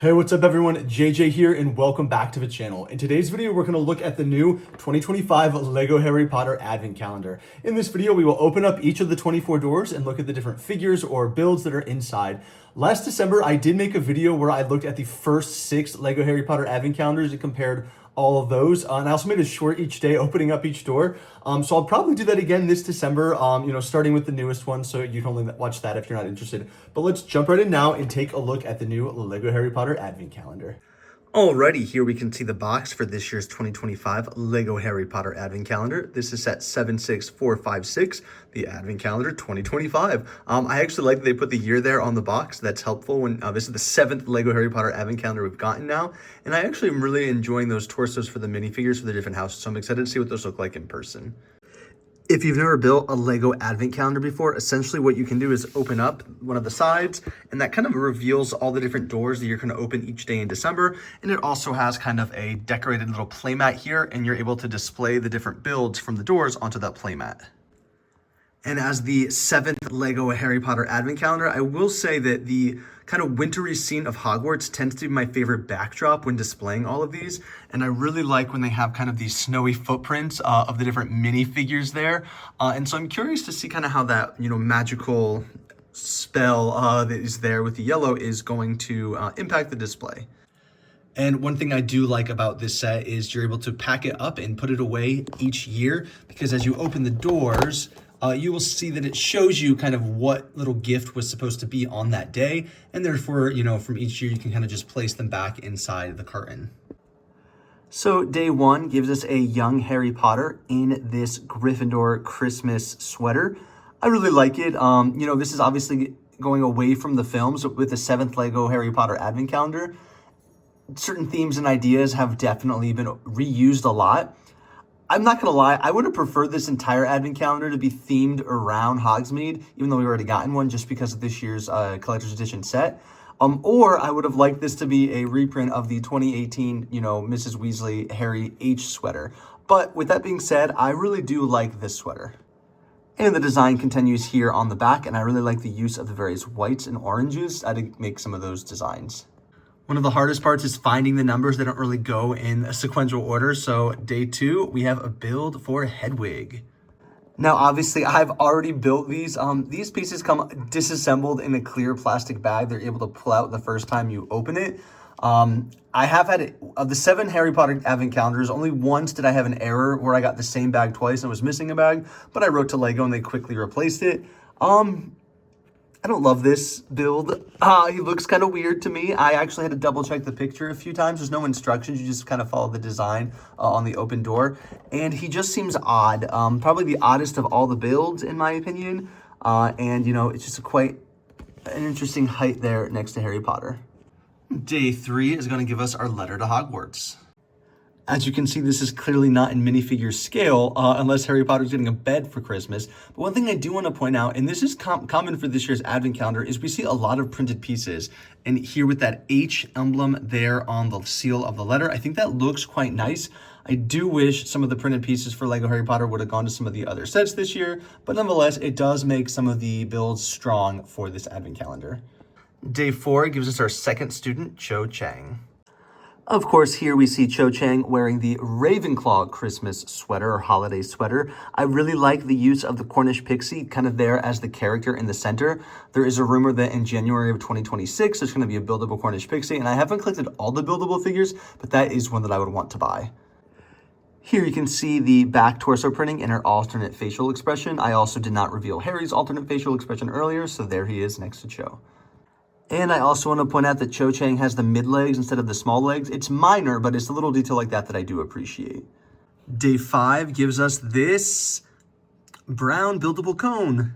Hey, what's up everyone? JJ here and welcome back to the channel. In today's video, we're going to look at the new 2025 LEGO Harry Potter Advent Calendar. In this video, we will open up each of the 24 doors and look at the different figures or builds that are inside. Last December, I did make a video where I looked at the first 6 LEGO Harry Potter Advent Calendars and compared all of those. And I also made a short each day opening up each door. So I'll probably do that again this December, starting with the newest one. So you can only watch that if you're not interested. But let's jump right in now and take a look at the new LEGO Harry Potter Advent Calendar. Alrighty, here we can see the box for this year's 2025 LEGO Harry Potter Advent Calendar. This is set 76456, the Advent Calendar 2025. I actually like that they put the year there on the box. That's helpful when this is the 7th LEGO Harry Potter Advent Calendar we've gotten now. And I actually am really enjoying those torsos for the minifigures for the different houses. So I'm excited to see what those look like in person. If you've never built a LEGO Advent Calendar before, essentially what you can do is open up one of the sides, and that kind of reveals all the different doors that you're going to open each day in December. And it also has kind of a decorated little playmat here, and you're able to display the different builds from the doors onto that playmat. And as the 7th LEGO Harry Potter Advent Calendar, I will say that the kind of wintry scene of Hogwarts tends to be my favorite backdrop when displaying all of these. And I really like when they have kind of these snowy footprints of the different minifigures there. And so I'm curious to see kind of how that, magical spell that is there with the yellow is going to impact the display. And one thing I do like about this set is you're able to pack it up and put it away each year, because as you open the doors, you will see that it shows you kind of what little gift was supposed to be on that day. And therefore, from each year, you can kind of just place them back inside the carton. So day 1 gives us a young Harry Potter in this Gryffindor Christmas sweater. I really like it. This is obviously going away from the films with the 7th LEGO Harry Potter Advent Calendar. Certain themes and ideas have definitely been reused a lot. I'm not going to lie, I would have preferred this entire Advent Calendar to be themed around Hogsmeade, even though we've already gotten one just because of this year's Collector's Edition set. Or I would have liked this to be a reprint of the 2018, Mrs. Weasley Harry H sweater. But with that being said, I really do like this sweater. And the design continues here on the back, and I really like the use of the various whites and oranges to make some of those designs. One of the hardest parts is finding the numbers. They don't really go in a sequential order. So day 2, we have a build for Hedwig. Now, obviously, I've already built these. These pieces come disassembled in a clear plastic bag. They're able to pull out the first time you open it. I have had, of the 7 Harry Potter Advent Calendars, only once did I have an error where I got the same bag twice and was missing a bag. But I wrote to LEGO and they quickly replaced it. I don't love this build. He looks kind of weird to me. I actually had to double check the picture a few times. There's no instructions. You just kind of follow the design on the open door. And he just seems odd. Probably the oddest of all the builds, in my opinion. It's just quite an interesting height there next to Harry Potter. Day 3 is going to give us our letter to Hogwarts. As you can see, this is clearly not in minifigure scale, unless Harry Potter's getting a bed for Christmas. But one thing I do want to point out, and this is common for this year's Advent Calendar, is we see a lot of printed pieces. And here with that H emblem there on the seal of the letter, I think that looks quite nice. I do wish some of the printed pieces for LEGO Harry Potter would have gone to some of the other sets this year. But nonetheless, it does make some of the builds strong for this Advent Calendar. Day 4 gives us our second student, Cho Chang. Of course, here we see Cho Chang wearing the Ravenclaw Christmas sweater or holiday sweater. I really like the use of the Cornish pixie kind of there as the character in the center. There is a rumor that in January of 2026, there's going to be a buildable Cornish pixie, and I haven't collected all the buildable figures, but that is one that I would want to buy. Here you can see the back torso printing and her alternate facial expression. I also did not reveal Harry's alternate facial expression earlier, so there he is next to Cho. And I also want to point out that Cho Chang has the mid legs instead of the small legs. It's minor, but it's a little detail like that I do appreciate. Day 5 gives us this brown buildable cone.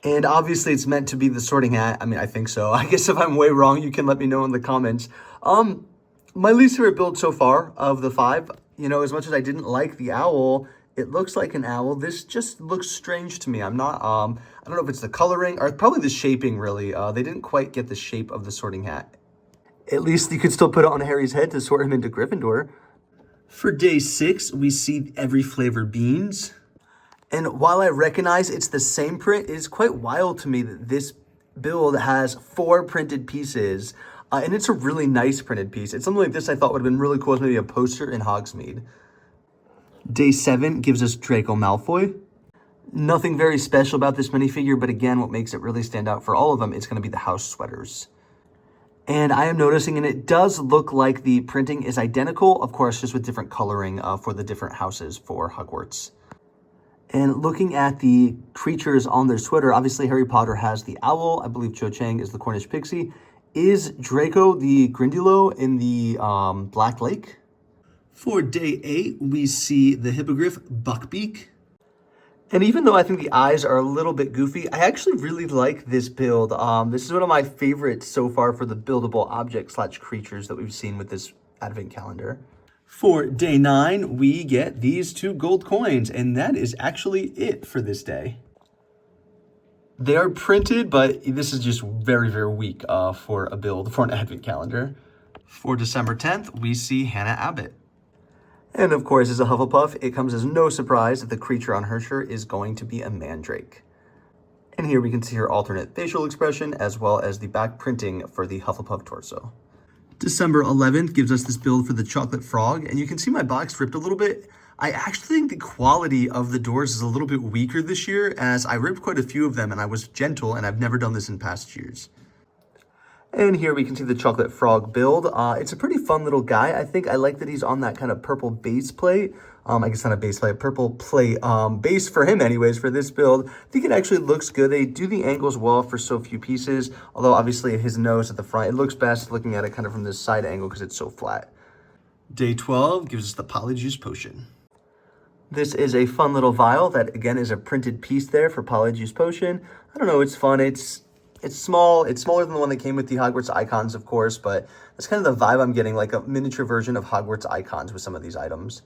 And obviously it's meant to be the sorting hat. I mean, I think so. I guess if I'm way wrong, you can let me know in the comments. My least favorite build so far of the 5, as much as I didn't like the owl, it looks like an owl. This just looks strange to me. I'm not, I don't know if it's the coloring or probably the shaping, really. They didn't quite get the shape of the sorting hat. At least you could still put it on Harry's head to sort him into Gryffindor. For day 6, we see every flavor beans. And while I recognize it's the same print, it is quite wild to me that this build has 4 printed pieces. And it's a really nice printed piece. It's something like this I thought would have been really cool as maybe a poster in Hogsmeade. Day 7 gives us Draco Malfoy. Nothing very special about this minifigure, but again, what makes it really stand out for all of them is going to be the house sweaters. And I am noticing, and it does look like the printing is identical, of course, just with different coloring for the different houses for Hogwarts. And looking at the creatures on their sweater, obviously Harry Potter has the owl. I believe Cho Chang is the Cornish pixie. Is Draco the Grindylow in the Black Lake? For day 8, we see the Hippogriff Buckbeak. And even though I think the eyes are a little bit goofy, I actually really like this build. This is one of my favorites so far for the buildable object/creatures that we've seen with this advent calendar. For day 9, we get these 2 gold coins, and that is actually it for this day. They are printed, but this is just very, very weak for a build for an advent calendar. For December 10th, we see Hannah Abbott. And of course, as a Hufflepuff, it comes as no surprise that the creature on her shirt is going to be a Mandrake. And here we can see her alternate facial expression, as well as the back printing for the Hufflepuff torso. December 11th gives us this build for the Chocolate Frog, and you can see my box ripped a little bit. I actually think the quality of the doors is a little bit weaker this year, as I ripped quite a few of them, and I was gentle, and I've never done this in past years. And here we can see the Chocolate Frog build. It's a pretty fun little guy. I think I like that he's on that kind of purple base plate. I guess not a base plate, purple plate base for him anyways for this build. I think it actually looks good. They do the angles well for so few pieces, although obviously his nose at the front, it looks best looking at it kind of from this side angle because it's so flat. Day 12 gives us the Polyjuice Potion. This is a fun little vial that again is a printed piece there for Polyjuice Potion. I don't know, it's fun. It's small. It's smaller than the one that came with the Hogwarts icons, of course, but that's kind of the vibe I'm getting, like a miniature version of Hogwarts icons with some of these items.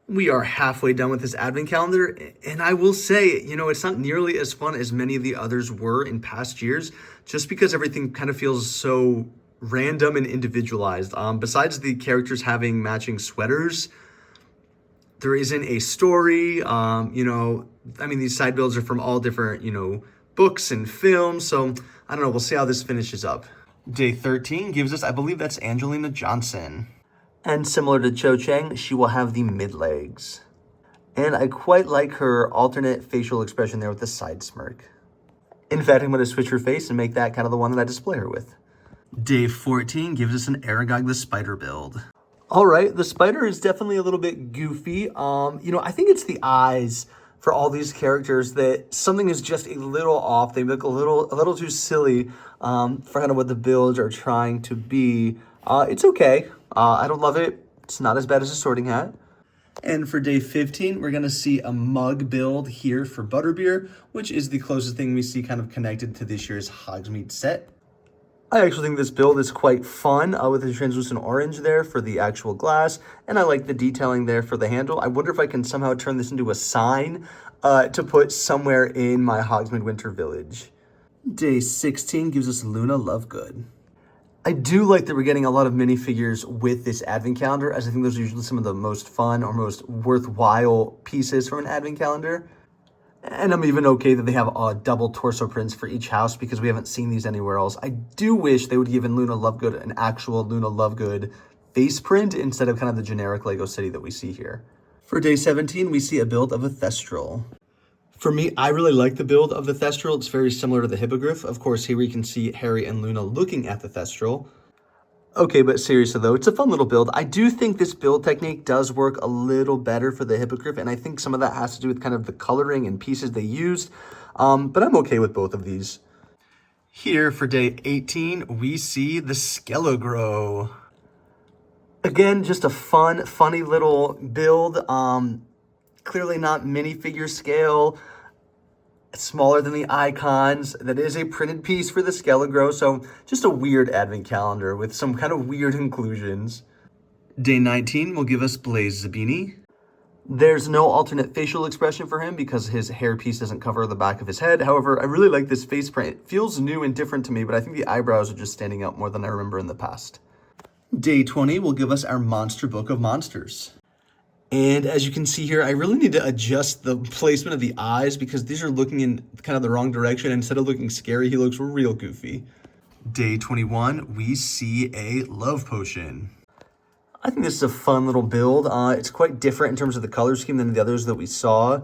We are halfway done with this advent calendar, and I will say, you know, it's not nearly as fun as many of the others were in past years, just because everything kind of feels so random and individualized. Besides the characters having matching sweaters, there isn't a story. You know, I mean, these side builds are from all different, you know, books and films, so I don't know, we'll see how this finishes up. Day 13 gives us, I believe that's Angelina Johnson. And similar to Cho Chang, she will have the mid-legs. And I quite like her alternate facial expression there with the side smirk. In fact, I'm going to switch her face and make that kind of the one that I display her with. Day 14 gives us an Aragog the Spider build. All right, the spider is definitely a little bit goofy. You know, I think it's the eyes for all these characters that something is just a little off. They look a little too silly for kind of what the builds are trying to be. It's okay. I don't love it. It's not as bad as a Sorting Hat. And for day 15, we're going to see a mug build here for Butterbeer, which is the closest thing we see kind of connected to this year's Hogsmeade set. I actually think this build is quite fun with the translucent orange there for the actual glass, and I like the detailing there for the handle. I wonder if I can somehow turn this into a sign to put somewhere in my Hogsmeade Winter Village. Day 16 gives us Luna Lovegood. I do like that we're getting a lot of minifigures with this advent calendar, as I think those are usually some of the most fun or most worthwhile pieces from an advent calendar. And I'm even okay that they have double torso prints for each house because we haven't seen these anywhere else. I do wish they would give Luna Lovegood an actual Luna Lovegood face print instead of kind of the generic Lego City that we see here. For day 17, we see a build of a Thestral. For me, I really like the build of the Thestral. It's very similar to the Hippogriff. Of course, here we can see Harry and Luna looking at the Thestral. Okay, but seriously though, it's a fun little build. I do think this build technique does work a little better for the Hippogriff, and I think some of that has to do with kind of the coloring and pieces they used, but I'm okay with both of these. Here for day 18, we see the Skele-Grow. Again, just a funny little build. Clearly not minifigure scale. Smaller than the icons. That is a printed piece for the Skele-Grow, so just a weird advent calendar with some kind of weird inclusions. Day 19 will give us Blaine Zabini. There's no alternate facial expression for him because his hairpiece doesn't cover the back of his head. However, I really like this face print. It feels new and different to me, but I think the eyebrows are just standing out more than I remember in the past. Day 20 will give us our Monster Book of Monsters. And as you can see here, I really need to adjust the placement of the eyes because these are looking in kind of the wrong direction. Instead of looking scary, he looks real goofy. Day 21, we see a love potion. I think this is a fun little build. It's quite different in terms of the color scheme than the others that we saw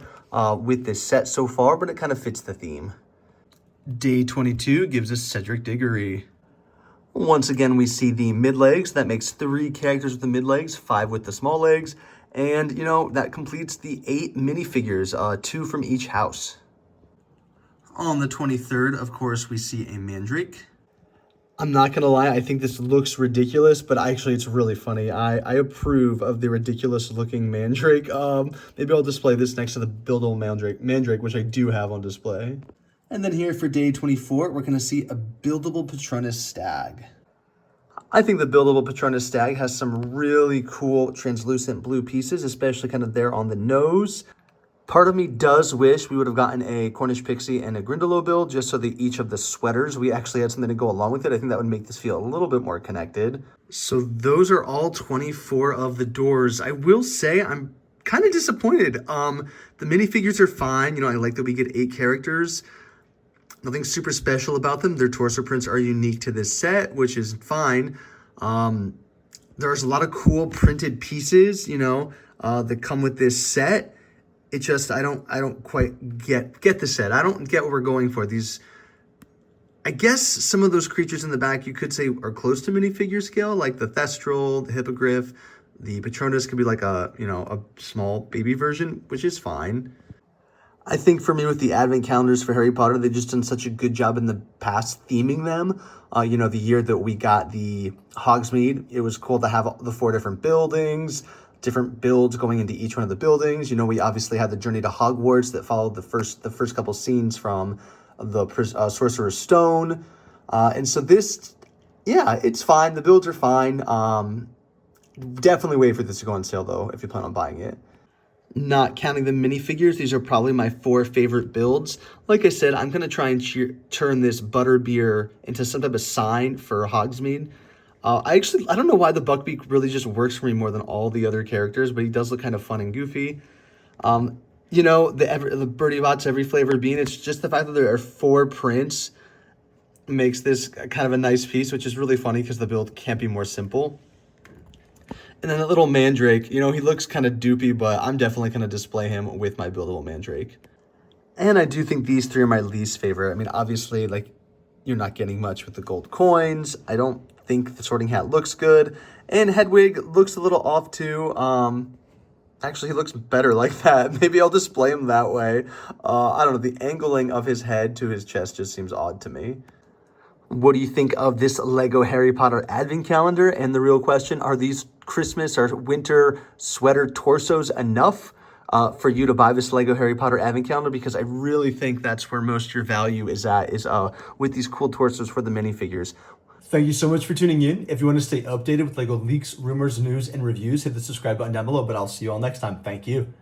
with this set so far, but it kind of fits the theme. Day 22 gives us Cedrick Diggory. Once again, we see the mid-legs. That makes 3 characters with the mid-legs, 5 with the small legs. And, you know, that completes the 8 minifigures, 2 from each house. On the 23rd, of course, we see a Mandrake. I'm not gonna lie, I think this looks ridiculous, but actually it's really funny. I approve of the ridiculous looking Mandrake. Maybe I'll display this next to the buildable Mandrake, which I do have on display. And then here for day 24, we're gonna see a buildable Patronus Stag. I think the buildable Patronus Stag has some really cool translucent blue pieces, especially kind of there on the nose. Part of me does wish we would have gotten a Cornish Pixie and a Grindylow build just so that each of the sweaters, we actually had something to go along with it. I think that would make this feel a little bit more connected. So those are all 24 of the doors. I will say I'm kind of disappointed. The minifigures are fine. You know, I like that we get 8 characters. Nothing super special about them. Their torso prints are unique to this set, which is fine. There's a lot of cool printed pieces, you know, that come with this set. It just, I don't quite get the set. I don't get what we're going for. These, I guess some of those creatures in the back you could say are close to minifigure scale, like the Thestral, the Hippogriff, the Patronus could be like a, you know, a small baby version, which is fine. I think for me with the advent calendars for Harry Potter, they've just done such a good job in the past theming them. You know, the year that we got the Hogsmeade, it was cool to have the 4 different buildings, different builds going into each one of the buildings. You know, we obviously had the journey to Hogwarts that followed the first couple scenes from the Sorcerer's Stone. And so this, yeah, it's fine. The builds are fine. Definitely wait for this to go on sale, though, if you plan on buying it. Not counting the minifigures, these are probably my 4 favorite builds. Like I said, I'm going to try and turn this butterbeer into some type of sign for Hogsmeade. I don't know why the Buckbeak really just works for me more than all the other characters, but he does look kind of fun and goofy. You know, the Bertie Bott's every flavor bean, it's just the fact that there are 4 prints makes this kind of a nice piece, which is really funny because the build can't be more simple. And then that little Mandrake, you know, he looks kind of doopy, but I'm definitely going to display him with my buildable Mandrake. And I do think these 3 are my least favorite. I mean, obviously, like, you're not getting much with the gold coins. I don't think the Sorting Hat looks good. And Hedwig looks a little off too. Actually, he looks better like that. Maybe I'll display him that way. I don't know, the angling of his head to his chest just seems odd to me. What do you think of this Lego Harry Potter Advent Calendar? And the real question, are these Christmas or winter sweater torsos enough for you to buy this Lego Harry Potter Advent Calendar? Because I really think that's where most of your value is at, is with these cool torsos for the minifigures. Thank you so much for tuning in. If you want to stay updated with LEGO leaks, rumors, news, and reviews, hit the subscribe button down below, but I'll see you all next time. Thank you.